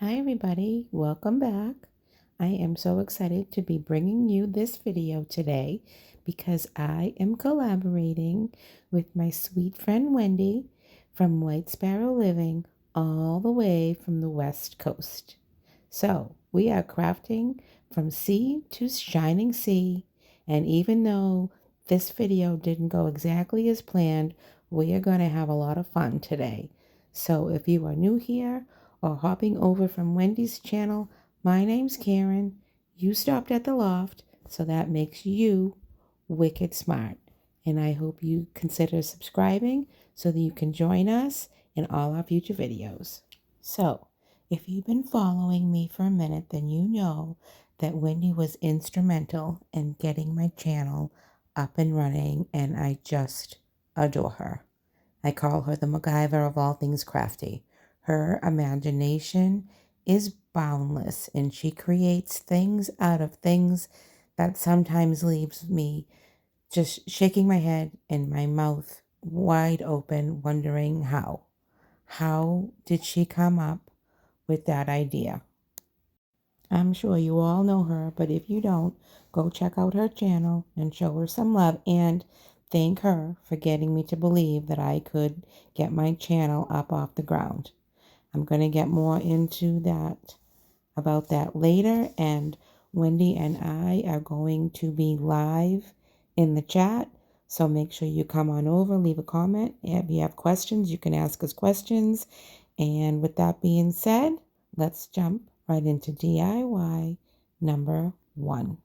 Hi everybody, welcome back. I am so excited to be bringing you this video today because I am collaborating with my sweet friend Wendy from White Sparrow Living all the way from the West Coast. So we are crafting from sea to shining sea, and even though this video didn't go exactly as planned, we are going to have a lot of fun today. So if you are new here, or hopping over from Wendy's channel, my name's Karen. You stopped at the Loft, so that makes you wicked smart. And I hope you consider subscribing so that you can join us in all our future videos. So, if you've been following me for a minute, then you know that Wendy was instrumental in getting my channel up and running, and I just adore her. I call her the MacGyver of all things crafty. Her imagination is boundless, and she creates things out of things that sometimes leaves me just shaking my head and my mouth wide open, wondering how. How did she come up with that idea? I'm sure you all know her, but if you don't, go check out her channel and show her some love and thank her for getting me to believe that I could get my channel up off the ground. I'm going to get more into that about that later, and Wendy and I are going to be live in the chat. So make sure you come on over, leave a comment. If you have questions, you can ask us questions. And with that being said, let's jump right into DIY number 1.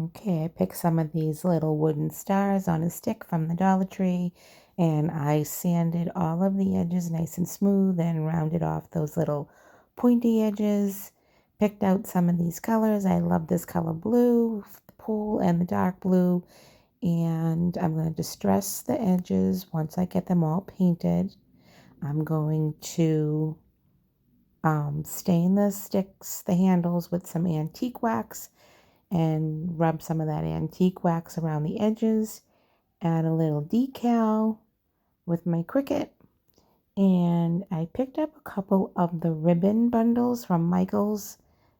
Okay, I picked some of these little wooden stars on a stick from the Dollar Tree, and I sanded all of the edges nice and smooth and rounded off those little pointy edges. Picked out some of these colors. I love this color blue, the pool, and the dark blue. And I'm going to distress the edges once I get them all painted. I'm going to stain the sticks, the handles, with some antique wax and rub some of that antique wax around the edges. Add a little decal with my Cricut. And I picked up a couple of the ribbon bundles from Michael's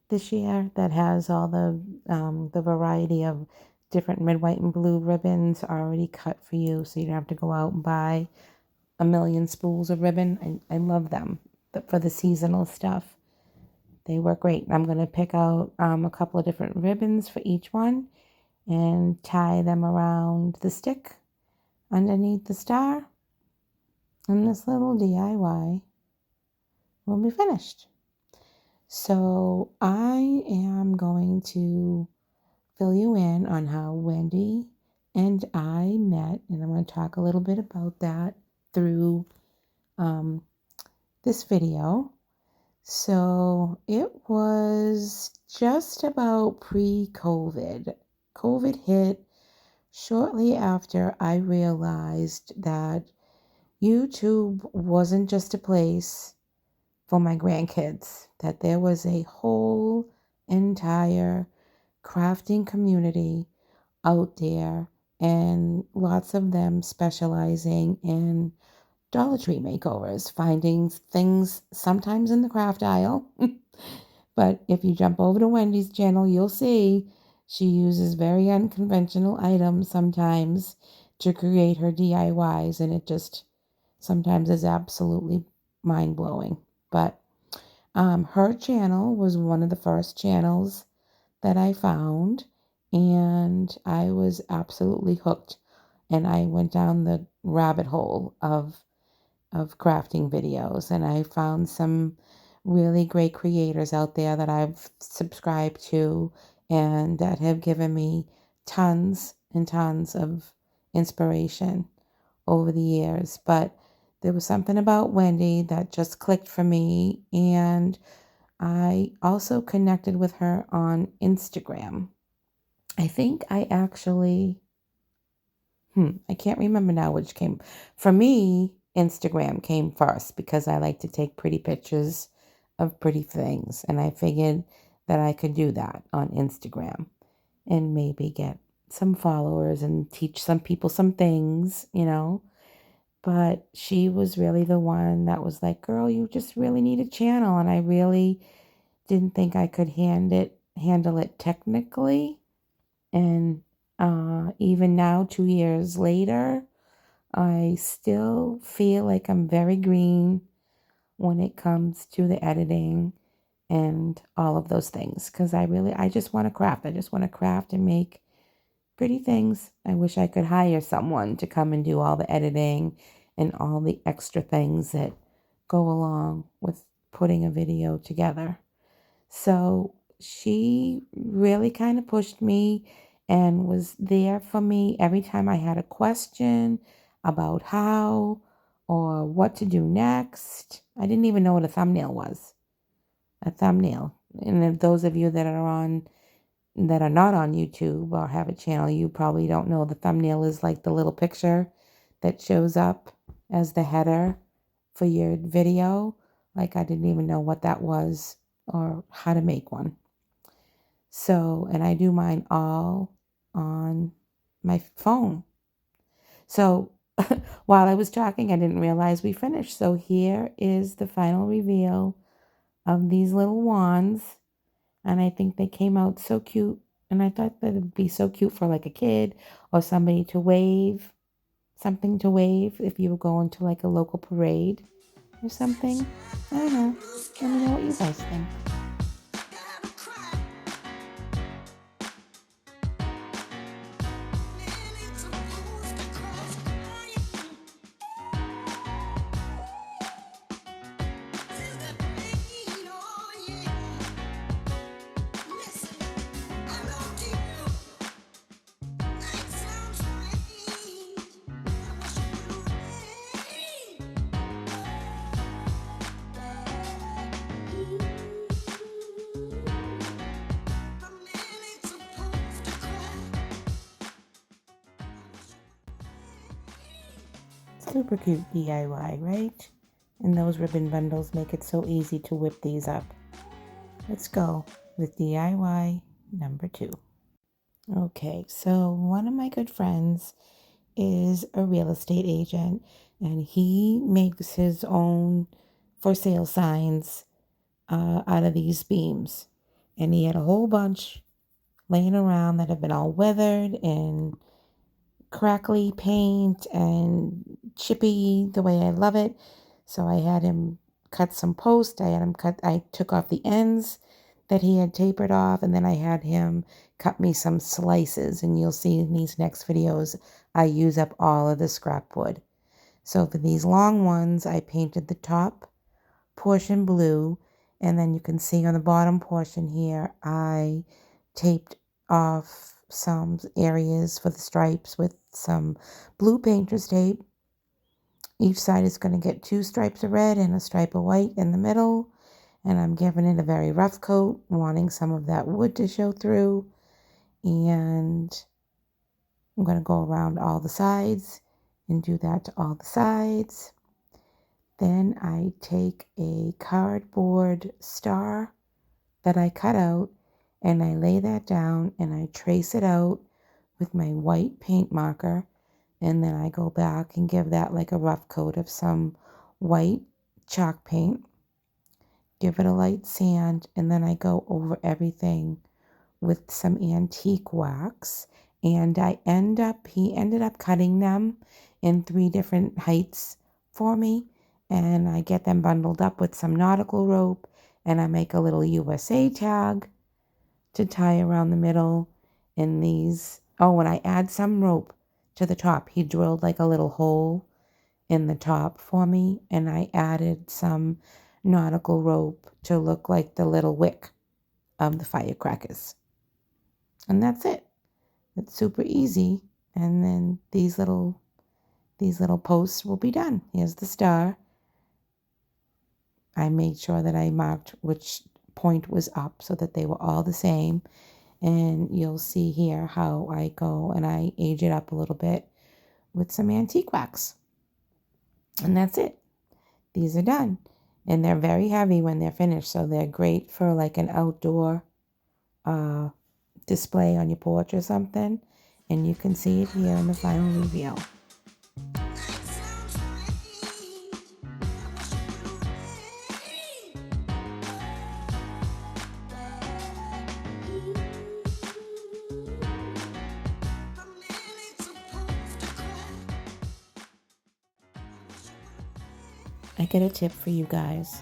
this year that has all the variety of different red, white, and blue ribbons already cut for you, so you don't have to go out and buy a million spools of ribbon. I love them for the seasonal stuff. They work great. I'm going to pick out a couple of different ribbons for each one and tie them around the stick underneath the star. And this little DIY will be finished. So I am going to fill you in on how Wendy and I met, and I'm going to talk a little bit about that through this video. So it was just about pre-COVID. COVID hit shortly after I realized that YouTube wasn't just a place for my grandkids, that there was a whole entire crafting community out there, and lots of them specializing in Dollar Tree makeovers, finding things sometimes in the craft aisle. But if you jump over to Wendy's channel, you'll see she uses very unconventional items sometimes to create her DIYs, and it just sometimes is absolutely mind-blowing. But her channel was one of the first channels that I found, and I was absolutely hooked. And I went down the rabbit hole of crafting videos, and I found some really great creators out there that I've subscribed to and that have given me tons and tons of inspiration over the years. But there was something about Wendy that just clicked for me, and I also connected with her on Instagram. I think I actually, I can't remember now which came. For me, Instagram came first because I like to take pretty pictures of pretty things, and I figured that I could do that on Instagram and maybe get some followers and teach some people some things. but she was really the one that was like, girl, you just really need a channel. And I really didn't think I could handle it technically. And even now, 2 years later, I still feel like I'm very green when it comes to the editing and all of those things. Because I just want to craft. I just want to craft and make pretty things. I wish I could hire someone to come and do all the editing and all the extra things that go along with putting a video together. So she really kind of pushed me and was there for me every time I had a question about how or what to do next. I didn't even know what a thumbnail was. A thumbnail. And if those of you that are not on YouTube or have a channel, you probably don't know the thumbnail is like the little picture that shows up as the header for your video. Like I didn't even know what that was or how to make one. So, and I do mine all on my phone. So while I was talking, I didn't realize we finished. So here is the final reveal of these little wands. And I think they came out so cute. And I thought that it'd be so cute for like a kid or somebody to wave, something to wave if you were going to like a local parade or something. I don't know. Let me know what you guys think. Super cute DIY, right? And those ribbon bundles make it so easy to whip these up. Let's go with DIY number 2. Okay, so one of my good friends is a real estate agent and he makes his own for sale signs out of these beams. And he had a whole bunch laying around that have been all weathered and crackly paint and chippy the way I love it. So I had him cut some posts. I took off the ends that he had tapered off, and then I had him cut me some slices. And you'll see in these next videos, I use up all of the scrap wood. So for these long ones, I painted the top portion blue, and then you can see on the bottom portion here, I taped off some areas for the stripes with some blue painter's tape. Each side is going to get 2 stripes of red and a stripe of white in the middle. And I'm giving it a very rough coat, wanting some of that wood to show through. And I'm going to go around all the sides and do that to all the sides. Then I take a cardboard star that I cut out and I lay that down and I trace it out with my white paint marker, and then I go back and give that like a rough coat of some white chalk paint, give it a light sand, and then I go over everything with some antique wax. And he ended up cutting them in 3 different heights for me, and I get them bundled up with some nautical rope, and I make a little USA tag to tie around the middle in these. Oh, and I add some rope to the top. He drilled like a little hole in the top for me, and I added some nautical rope to look like the little wick of the firecrackers. And that's it. It's super easy. And then these little posts will be done. Here's the star. I made sure that I marked which point was up so that they were all the same. And you'll see here how I go and I age it up a little bit with some antique wax. And that's it. These are done. And they're very heavy when they're finished, so they're great for like an outdoor display on your porch or something. And you can see it here in the final reveal. I got a tip for you guys.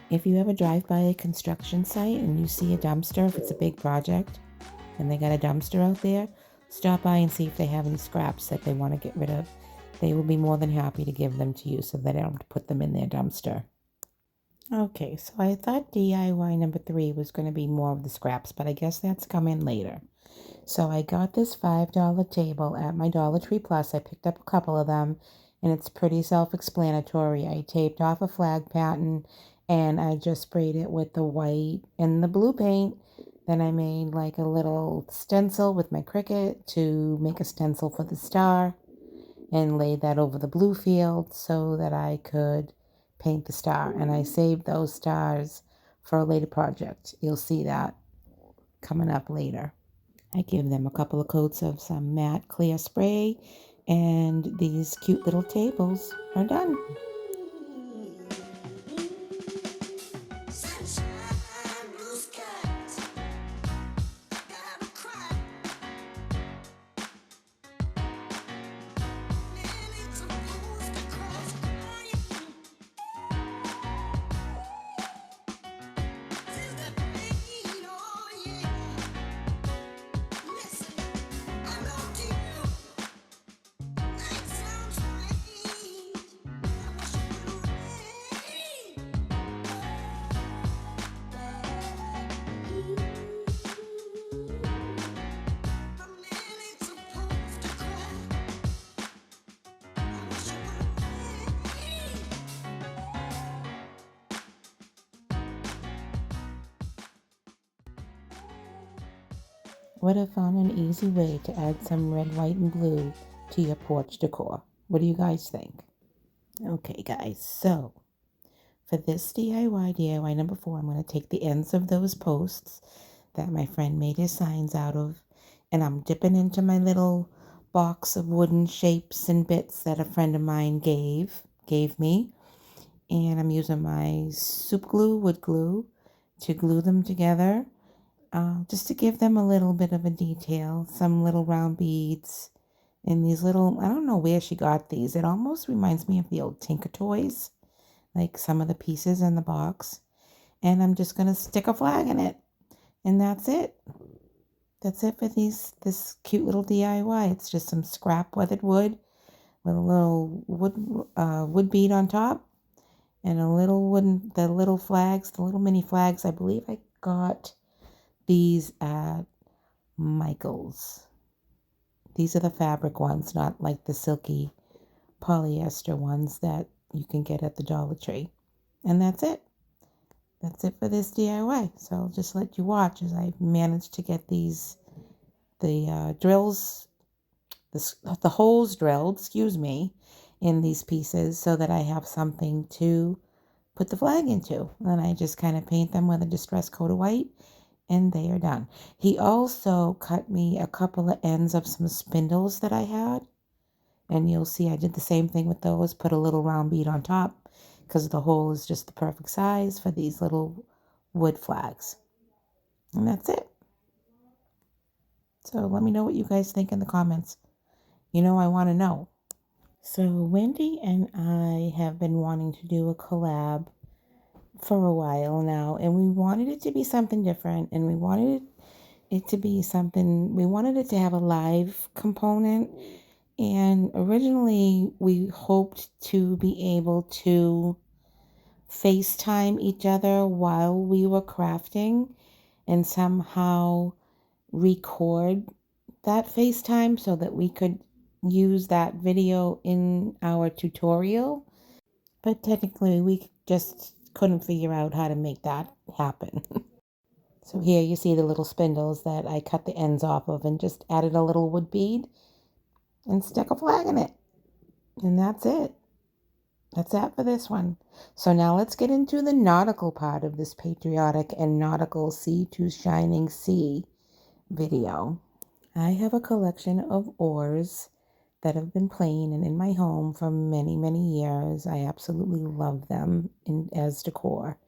If you ever drive by a construction site and you see a dumpster, if it's a big project and they got a dumpster out there, stop by and see if they have any scraps that they want to get rid of. They will be more than happy to give them to you so they don't have to put them in their dumpster. Okay, so I thought DIY number 3 was going to be more of the scraps, but I guess that's coming later. So I got this $5 table at my Dollar Tree Plus. I picked up a couple of them, and it's pretty self-explanatory. I taped off a flag pattern, and I just sprayed it with the white and the blue paint. Then I made like a little stencil with my Cricut to make a stencil for the star, and laid that over the blue field so that I could paint the star. And I saved those stars for a later project. You'll see that coming up later. I give them a couple of coats of some matte clear spray, and these cute little tables are done. What a fun and easy way to add some red, white, and blue to your porch decor. What do you guys think? Okay, guys, so for this DIY number 4, I'm going to take the ends of those posts that my friend made his signs out of, and I'm dipping into my little box of wooden shapes and bits that a friend of mine gave me, and I'm using my wood glue, to glue them together. Just to give them a little bit of a detail, some little round beads, and these little, I don't know where she got these. It almost reminds me of the old Tinker Toys, like some of the pieces in the box. And I'm just going to stick a flag in it. And that's it. That's it for this cute little DIY. It's just some scrap weathered wood with a little wood bead on top, and the little flags, the little mini flags. I believe I got these at Michael's. These are the fabric ones, not like the silky polyester ones that you can get at the Dollar Tree. And that's it. That's it for this DIY. So I'll just let you watch as I manage to get the holes drilled, in these pieces so that I have something to put the flag into. And I just kind of paint them with a distress coat of white, and they are done. He also cut me a couple of ends of some spindles that I had, and you'll see I did the same thing with those, put a little round bead on top because the hole is just the perfect size for these little wood flags. And that's it. So let me know what you guys think in the comments. I want to know. So Wendy and I have been wanting to do a collab for a while now, and we wanted it to be something different, and we wanted it to be something, we wanted it to have a live component. And originally we hoped to be able to FaceTime each other while we were crafting and somehow record that FaceTime so that we could use that video in our tutorial. But technically we just couldn't figure out how to make that happen. So here you see the little spindles that I cut the ends off of and just added a little wood bead and stuck a flag in it. And that's it. That's that for this one. So now let's get into the nautical part of this patriotic and nautical sea to shining sea video. I have a collection of oars that have been plain and in my home for many, many years. I absolutely love them as decor.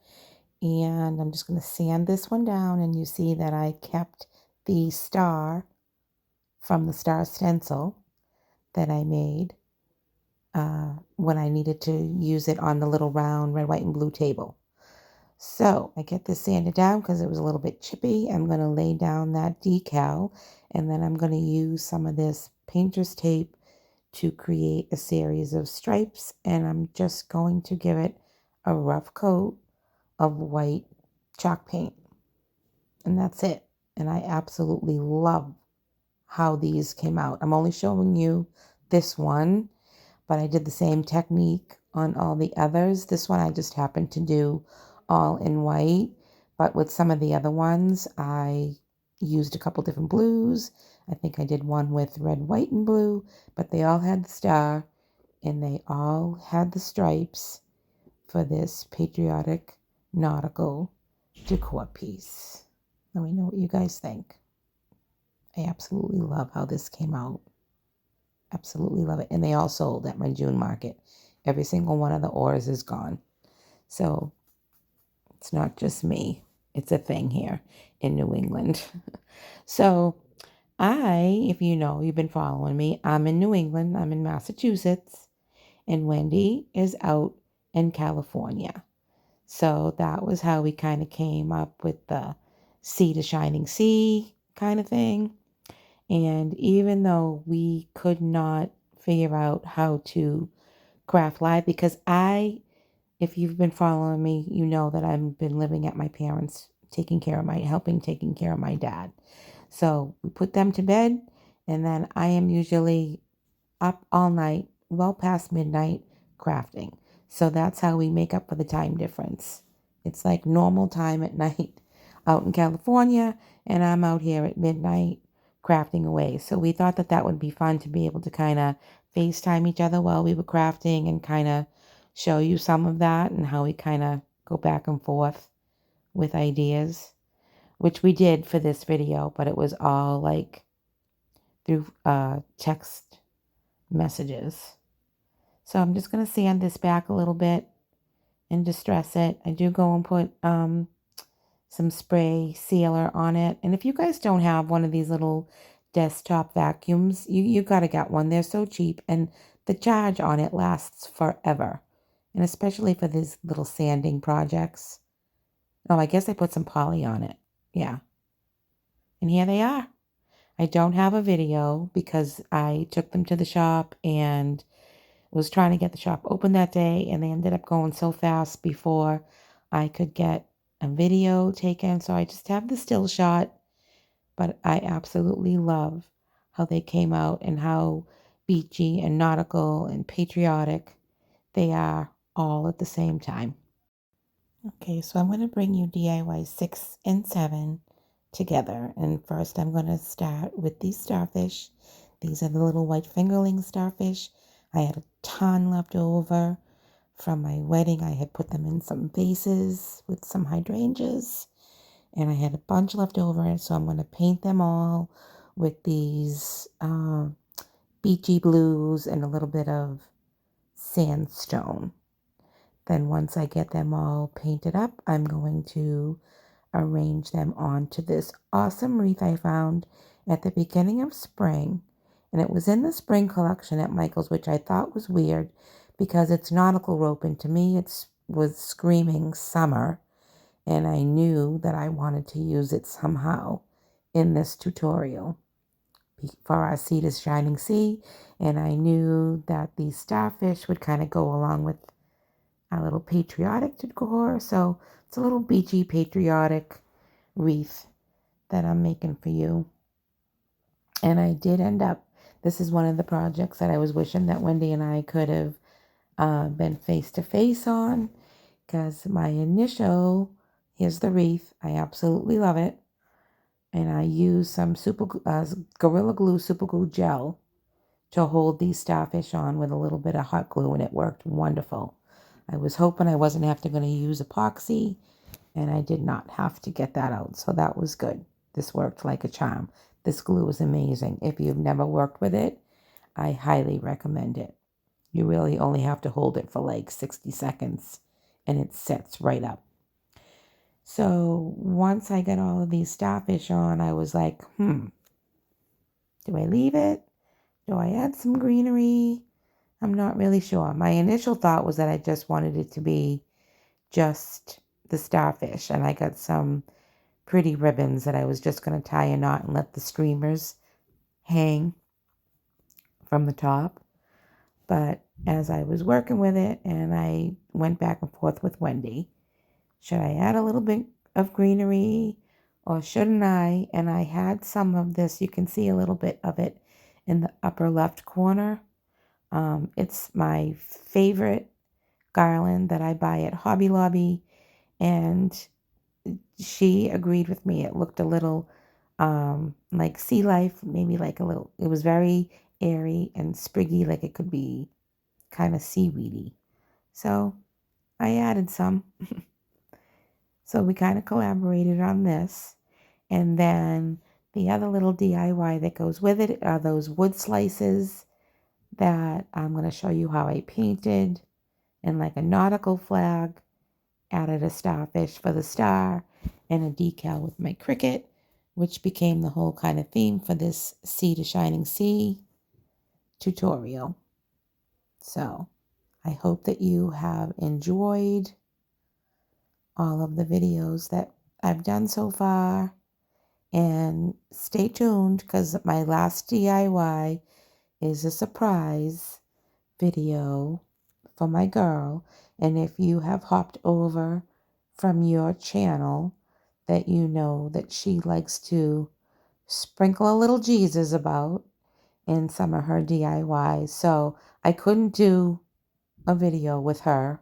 And I'm just going to sand this one down, and you see that I kept the star from the star stencil that I made. when I needed to use it on the little round red, white, and blue table. So I get this sanded down because it was a little bit chippy. I'm going to lay down that decal, and then I'm going to use some of this painter's tape to create a series of stripes, and I'm just going to give it a rough coat of white chalk paint. And that's it. And I absolutely love how these came out. I'm only showing you this one, but I did the same technique on all the others. This one I just happened to do all in white, but with some of the other ones, I used a couple different blues. I think I did one with red, white, and blue, but they all had the star and they all had the stripes for this patriotic nautical decor piece. Let me know what you guys think. I absolutely love how this came out. Absolutely love it. And they all sold at my June market. Every single one of the orders is gone. So it's not just me. It's a thing here in New England. So if you know, you've been following me, I'm in New England. I'm in Massachusetts. And Wendy is out in California. So that was how we kind of came up with the sea to shining sea kind of thing. And even though we could not figure out how to craft live, because if you've been following me, you know that I've been living at my parents, taking care of my dad. So we put them to bed, and then I am usually up all night, well past midnight, crafting. So that's how we make up for the time difference. It's like normal time at night out in California, and I'm out here at midnight crafting away. So we thought that that would be fun to be able to kind of FaceTime each other while we were crafting and kind of show you some of that and how we kind of go back and forth with ideas, which we did for this video, but it was all like through text messages. So I'm just going to sand this back a little bit and distress it. I do go and put some spray sealer on it. And if you guys don't have one of these little desktop vacuums, you got to get one. They're so cheap and the charge on it lasts forever. And especially for these little sanding projects. Oh, I guess I put some poly on it. Yeah. And here they are. I don't have a video because I took them to the shop and was trying to get the shop open that day, and they ended up going so fast before I could get a video taken. So I just have the still shot, but I absolutely love how they came out and how beachy and nautical and patriotic they are all at the same time. Okay, so I'm going to bring you DIY 6 and 7 together. And first I'm going to start with these starfish. These are the little white fingerling starfish. I had a ton left over from my wedding. I had put them in some vases with some hydrangeas. And I had a bunch left over. So I'm going to paint them all with these beachy blues and a little bit of sandstone. Then once I get them all painted up, I'm going to arrange them onto this awesome wreath I found at the beginning of spring. And it was in the spring collection at Michael's, which I thought was weird because it's nautical rope. And to me, it was screaming summer. And I knew that I wanted to use it somehow in this tutorial for our Sea to Shining Sea. And I knew that these starfish would kind of go along with our little patriotic decor. So it's a little beachy patriotic wreath that I'm making for you. And I did end up, this is one of the projects that I was wishing that Wendy and I could have been face to face on, because my initial, here's the wreath. I absolutely love it. And I used some Gorilla Glue super glue gel to hold these starfish on with a little bit of hot glue, and it worked wonderful. I was hoping I wasn't going to use epoxy, and I did not have to get that out. So that was good. This worked like a charm. This glue is amazing. If you've never worked with it, I highly recommend it. You really only have to hold it for like 60 seconds, and it sets right up. So once I got all of these starfish on, I was like, do I leave it? Do I add some greenery? I'm not really sure. My initial thought was that I just wanted it to be just the starfish, and I got some pretty ribbons that I was just going to tie a knot and let the streamers hang from the top. But as I was working with it and I went back and forth with Wendy, should I add a little bit of greenery or shouldn't I? And I had some of this. You can see a little bit of it in the upper left corner. It's my favorite garland that I buy at Hobby Lobby, and she agreed with me. It looked a little like sea life, maybe like a little, it was very airy and spriggy, like it could be kind of seaweedy. So I added some. So we kind of collaborated on this. And then the other little DIY that goes with it are those wood slices that I'm going to show you how I painted, and like a nautical flag. Added a starfish for the star and a decal with my cricket, which became the whole kind of theme for this Sea to Shining Sea tutorial. So I hope that you have enjoyed all of the videos that I've done so far. And stay tuned because my last DIY is a surprise video for my girl. And if you have hopped over from your channel, that you know that she likes to sprinkle a little Jesus about in some of her DIYs. So I couldn't do a video with her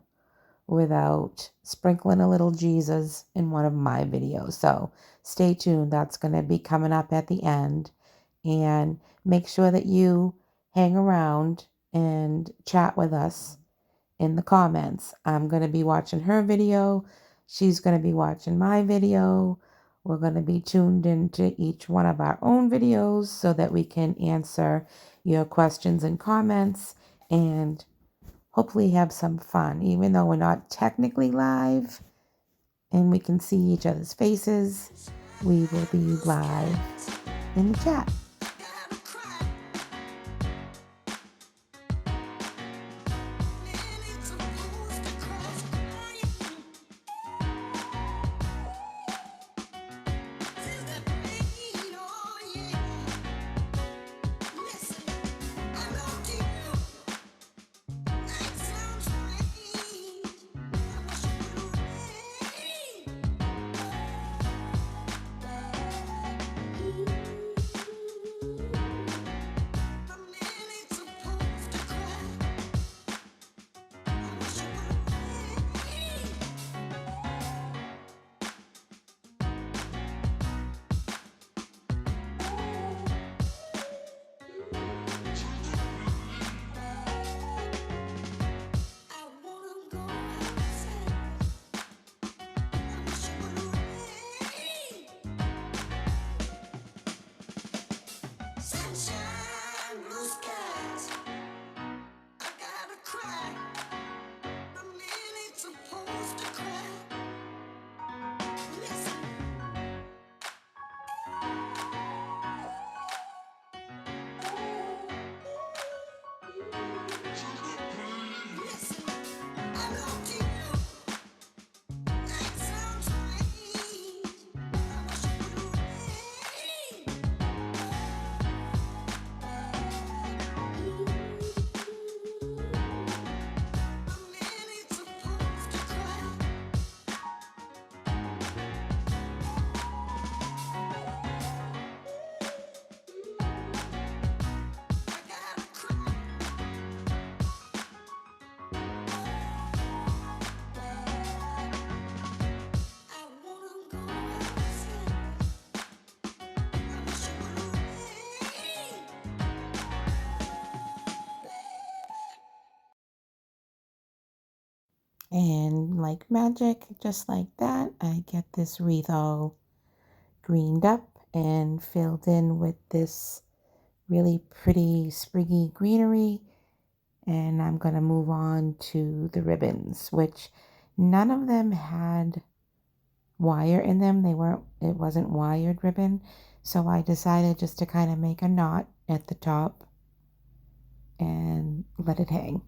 without sprinkling a little Jesus in one of my videos. So stay tuned. That's going to be coming up at the end. And make sure that you hang around and chat with us in the comments. I'm going to be watching her video. She's going to be watching my video. We're going to be tuned into each one of our own videos so that we can answer your questions and comments and hopefully have some fun. Even though we're not technically live and we can see each other's faces, we will be live in the chat. And like magic, just like that, I get this wreath all greened up and filled in with this really pretty spriggy greenery. And I'm going to move on to the ribbons, which none of them had wire in them. It wasn't wired ribbon. So I decided just to kind of make a knot at the top and let it hang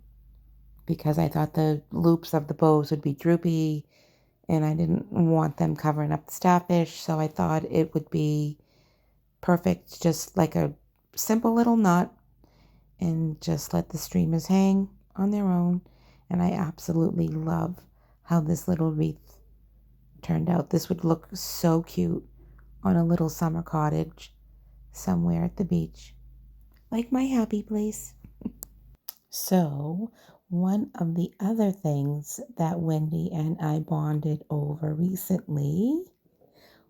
because I thought the loops of the bows would be droopy and I didn't want them covering up the starfish. So I thought it would be perfect, just like a simple little knot, and just let the streamers hang on their own. And I absolutely love how this little wreath turned out. This would look so cute on a little summer cottage somewhere at the beach, like my happy place. So, one of the other things that Wendy and I bonded over recently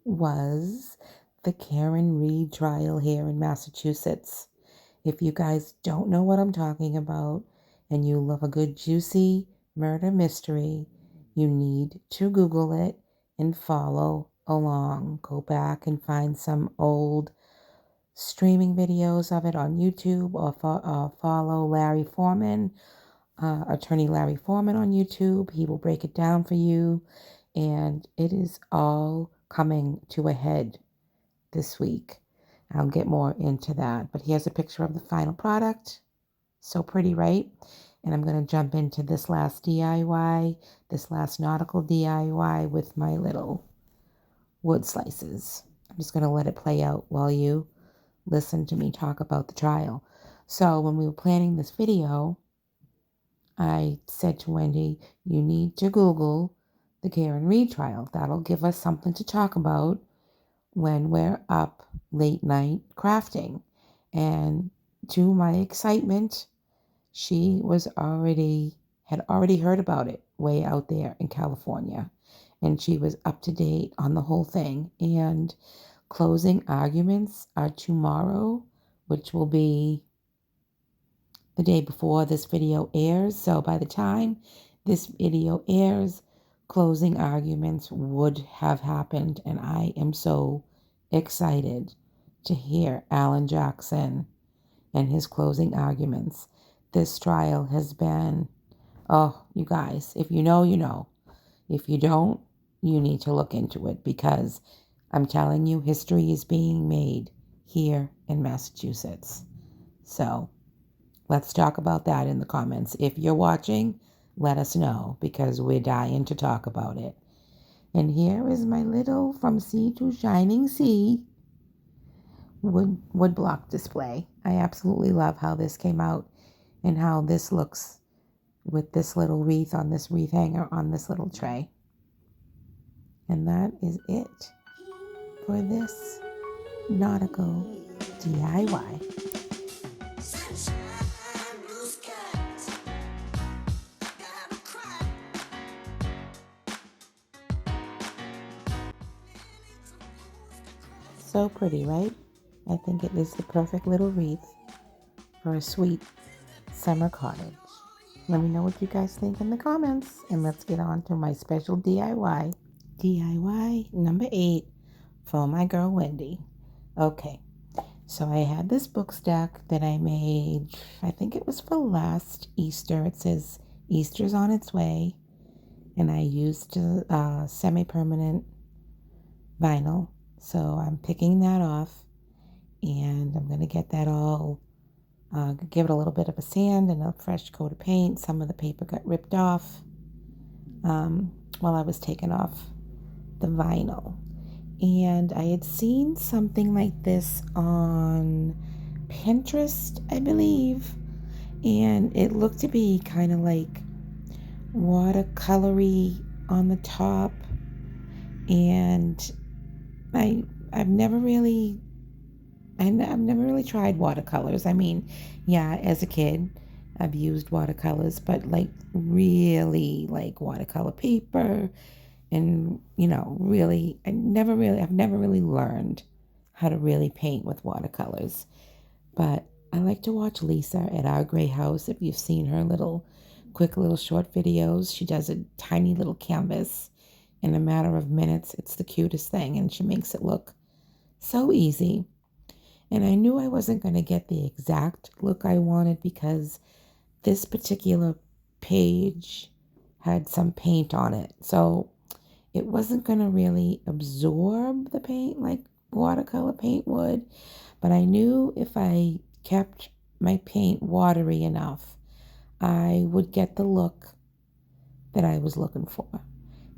was the Karen Reed trial here in Massachusetts. If you guys don't know what I'm talking about and you love a good juicy murder mystery, you need to Google it and follow along. Go back and find some old streaming videos of it on YouTube, or follow Larry Foreman, attorney Larry Foreman on YouTube. He will break it down for you, and it is all coming to a head this week. I'll get more into that, but here's a picture of the final product. So pretty, right? And I'm going to jump into this last DIY, this last nautical DIY with my little wood slices. I'm just going to let it play out while you listen to me talk about the trial. So when we were planning this video, I said to Wendy, you need to Google the Karen Reed trial. That'll give us something to talk about when we're up late night crafting. And to my excitement, she had already heard about it way out there in California. And she was up to date on the whole thing. And closing arguments are tomorrow, which will be the day before this video airs. So by the time this video airs, closing arguments would have happened. And I am so excited to hear Alan Jackson and his closing arguments. This trial has been, oh, you guys, if you know, you know. If you don't, you need to look into it, because I'm telling you, history is being made here in Massachusetts. So let's talk about that in the comments. If you're watching, let us know, because we're dying to talk about it. And here is my little From Sea to Shining Sea wood block display. I absolutely love how this came out and how this looks with this little wreath on this wreath hanger on this little tray. And that is it for this nautical DIY. So pretty, right? I think it is the perfect little wreath for a sweet summer cottage. Let me know what you guys think in the comments, and let's get on to my special DIY. DIY number 8 for my girl Wendy. Okay, so I had this book stack that I made, I think it was for last Easter. It says Easter's on its way, and I used semi-permanent vinyl. So I'm picking that off, and I'm going to get that all, give it a little bit of a sand and a fresh coat of paint. Some of the paper got ripped off while I was taking off the vinyl. And I had seen something like this on Pinterest, I believe. And it looked to be kind of like watercolory on the top. And I've never really tried watercolors. I mean, yeah, as a kid, I've used watercolors, but like really like watercolor paper. And, really, I've never really learned how to really paint with watercolors. But I like to watch Lisa at Our Gray House. If you've seen her quick little short videos, she does a tiny little canvas in a matter of minutes. It's the cutest thing, and she makes it look so easy. And I knew I wasn't going to get the exact look I wanted, because this particular page had some paint on it. So it wasn't going to really absorb the paint like watercolor paint would. But I knew if I kept my paint watery enough, I would get the look that I was looking for.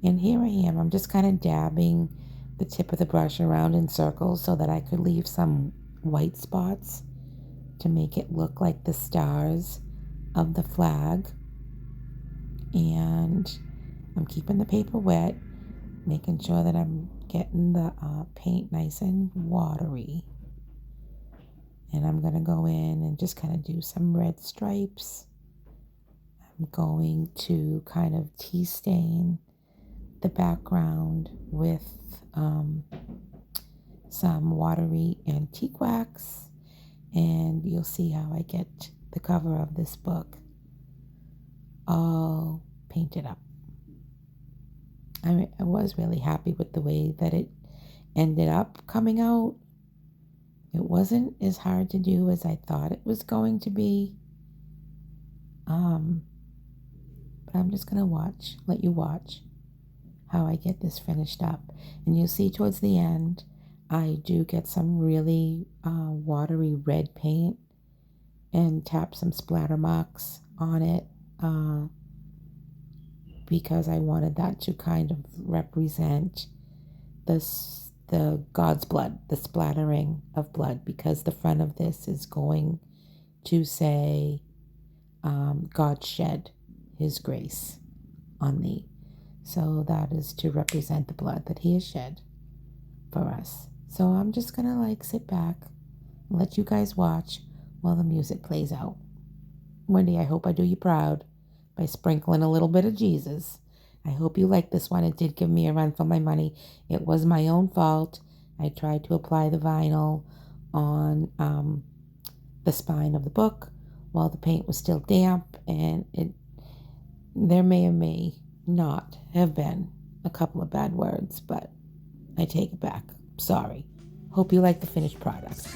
And here I am. I'm just kind of dabbing the tip of the brush around in circles so that I could leave some white spots to make it look like the stars of the flag. And I'm keeping the paper wet, making sure that I'm getting the paint nice and watery. And I'm going to go in and just kind of do some red stripes. I'm going to kind of tea stain the background with some watery antique wax, and you'll see how I get the cover of this book all painted up. I was really happy with the way that it ended up coming out. It wasn't as hard to do as I thought it was going to be. But I'm just gonna let you watch how I get this finished up. And you'll see towards the end, I do get some really watery red paint and tap some splatter marks on it because I wanted that to kind of represent the God's blood, the splattering of blood, because the front of this is going to say, God shed his grace on thee. So that is to represent the blood that he has shed for us. So I'm just going to sit back and let you guys watch while the music plays out. Wendy, I hope I do you proud by sprinkling a little bit of Jesus. I hope you like this one. It did give me a run for my money. It was my own fault. I tried to apply the vinyl on the spine of the book while the paint was still damp, and there may not have been a couple of bad words, but I take it back. Sorry. Hope you like the finished product.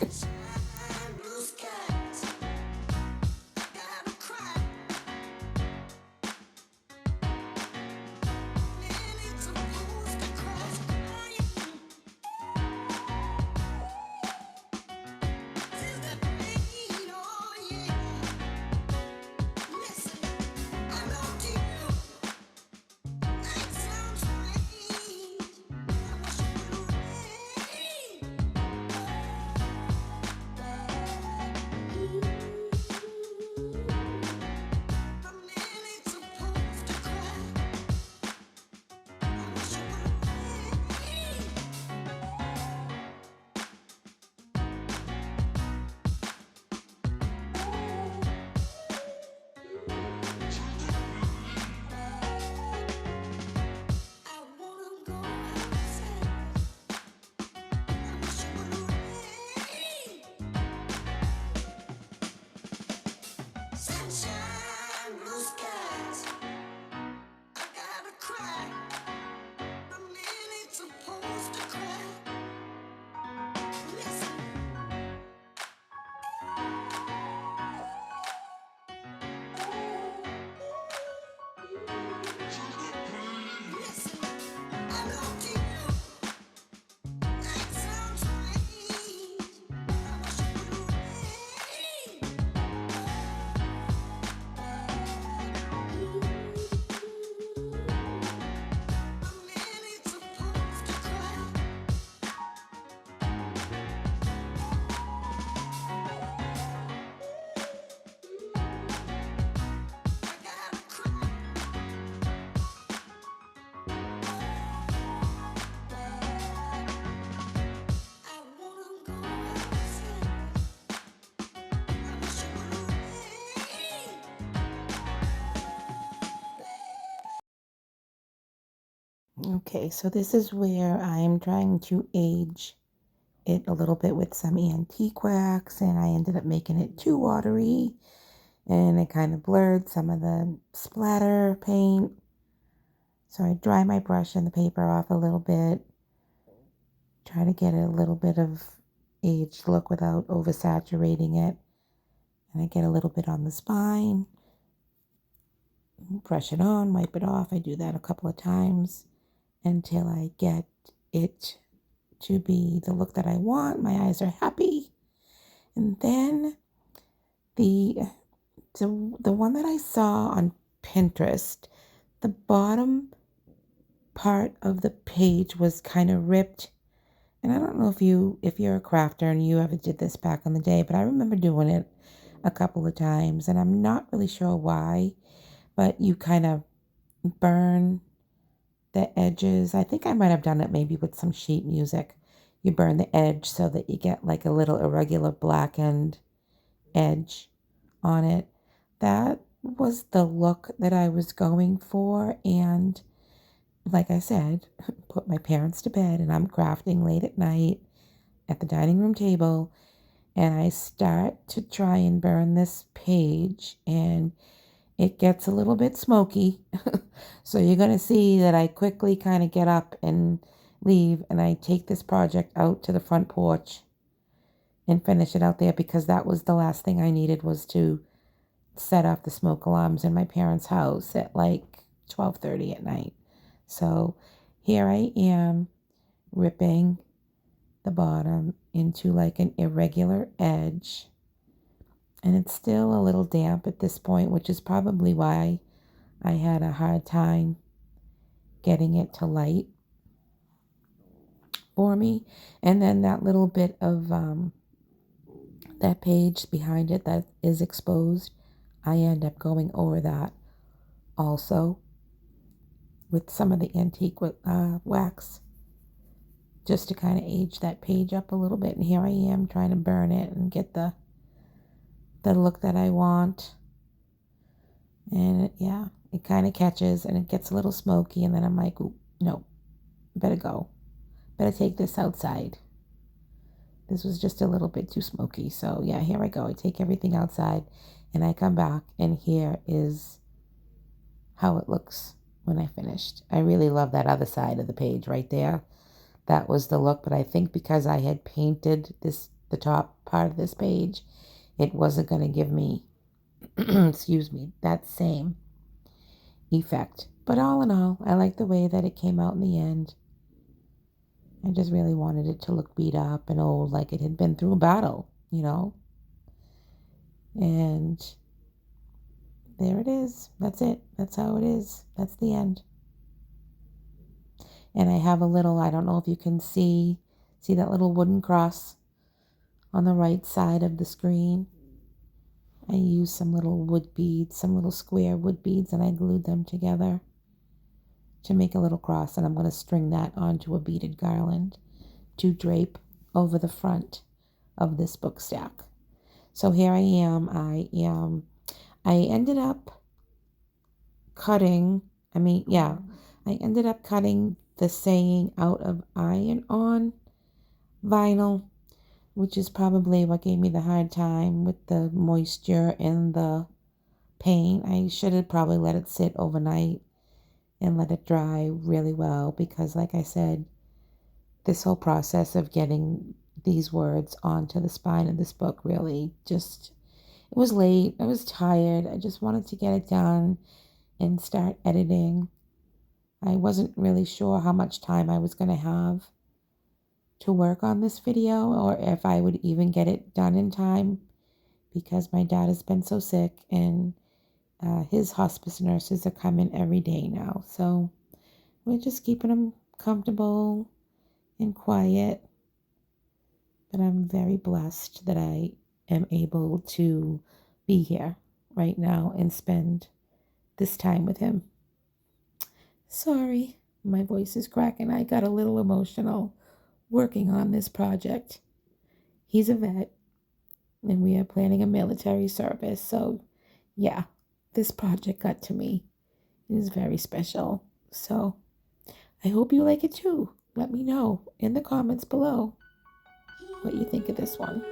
Okay, so this is where I'm trying to age it a little bit with some antique wax, and I ended up making it too watery, and it kind of blurred some of the splatter paint. So I dry my brush and the paper off a little bit, try to get a little bit of aged look without oversaturating it, and I get a little bit on the spine, brush it on, wipe it off. I do that a couple of times until I get it to be the look that I want. My eyes are happy. And then The the one that I saw on Pinterest, the bottom part of the page was kind of ripped. And I don't know if you're a crafter and you ever did this back in the day, but I remember doing it a couple of times, and I'm not really sure why, but you kind of burn the edges. I think I might have done it maybe with some sheet music. You burn the edge so that you get like a little irregular blackened edge on it. That was the look that I was going for, and like I said, put my parents to bed and I'm crafting late at night at the dining room table, and I start to try and burn this page, and it gets a little bit smoky. So you're going to see that I quickly kind of get up and leave, and I take this project out to the front porch and finish it out there, because that was the last thing I needed, was to set off the smoke alarms in my parents' house at like 12:30 at night. So here I am ripping the bottom into like an irregular edge, and it's still a little damp at this point, which is probably why I had a hard time getting it to light for me. And then that little bit of that page behind it that is exposed, I end up going over that also with some of the antique wax, just to kind of age that page up a little bit. And here I am trying to burn it and get the look that I want. And yeah, it kind of catches and it gets a little smoky, and then I'm like, ooh, no, better go. Better take this outside. This was just a little bit too smoky. So yeah, here I go. I take everything outside and I come back, and here is how it looks when I finished. I really love that other side of the page right there. That was the look, but I think because I had painted the top part of this page, it wasn't going to give me, excuse me, that same effect. But all in all, I like the way that it came out in the end. I just really wanted it to look beat up and old, like it had been through a battle, you know? And there it is. That's it. That's how it is. That's the end. And I have a little, I don't know if you can see that little wooden cross on the right side of the screen. I used some little wood beads, some little square wood beads, and I glued them together to make a little cross. And I'm going to string that onto a beaded garland to drape over the front of this book stack. So here I am. I ended up cutting, I ended up cutting the saying out of iron-on vinyl, which is probably what gave me the hard time with the moisture and the paint. I should have probably let it sit overnight and let it dry really well, because like I said, this whole process of getting these words onto the spine of this book really just, it was late. I was tired. I just wanted to get it done and start editing. I wasn't really sure how much time I was going to have to work on this video, or if I would even get it done in time, because my dad has been so sick, and his hospice nurses are coming every day now. So we're just keeping him comfortable and quiet. But I'm very blessed that I am able to be here right now and spend this time with him. Sorry, my voice is cracking. I got a little emotional working on this project. He's a vet, and we are planning a military service. So yeah, this project got to me. It is very special. So I hope you like it too. Let me know in the comments below what you think of this one.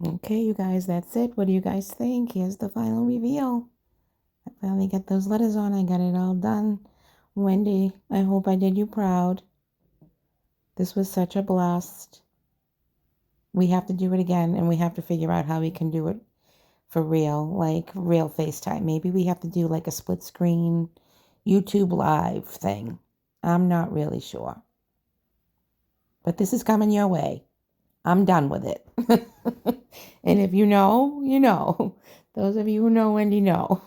Okay, you guys, that's it. What do you guys think? Here's the final reveal. I finally got those letters on. I got it all done. Wendy, I hope I did you proud. This was such a blast. We have to do it again, and we have to figure out how we can do it for real, like real FaceTime. Maybe we have to do like a split screen YouTube live thing. I'm not really sure. But this is coming your way. I'm done with it. And if you know, you know. Those of you who know Wendy know.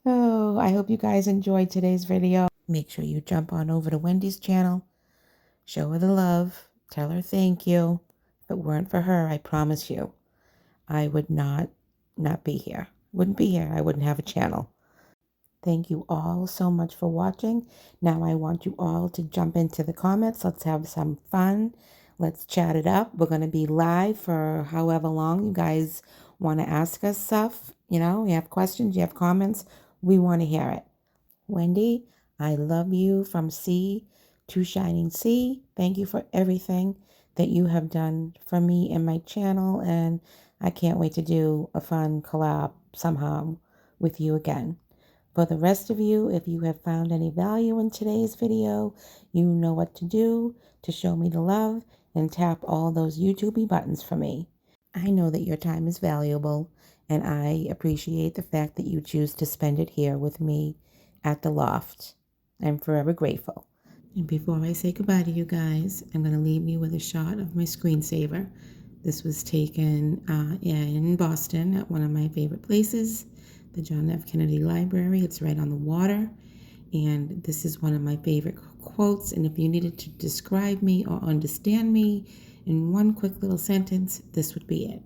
Oh, I hope you guys enjoyed today's video. Make sure you jump on over to Wendy's channel. Show her the love. Tell her thank you. If it weren't for her, I promise you, I would not be here. Wouldn't be here. I wouldn't have a channel. Thank you all so much for watching. Now I want you all to jump into the comments. Let's have some fun. Let's chat it up. We're going to be live for however long you guys want to ask us stuff. You know, you have questions, you have comments. We want to hear it. Wendy, I love you from sea to shining sea. Thank you for everything that you have done for me and my channel. And I can't wait to do a fun collab somehow with you again. For the rest of you, if you have found any value in today's video, you know what to do to show me the love and tap all those YouTube buttons for me. I know that your time is valuable, and I appreciate the fact that you choose to spend it here with me at the Loft. I'm forever grateful. And before I say goodbye to you guys, I'm going to leave you with a shot of my screensaver. This was taken in Boston at one of my favorite places, the John F. Kennedy Library. It's right on the water. And this is one of my favorite quotes. And if you needed to describe me or understand me in one quick little sentence, this would be it.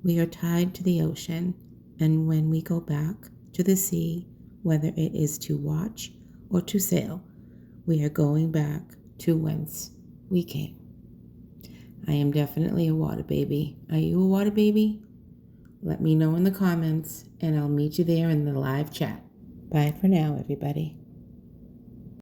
We are tied to the ocean, and when we go back to the sea, whether it is to watch or to sail, we are going back to whence we came. I am definitely a water baby. Are you a water baby? Let me know in the comments, and I'll meet you there in the live chat. Bye for now, everybody.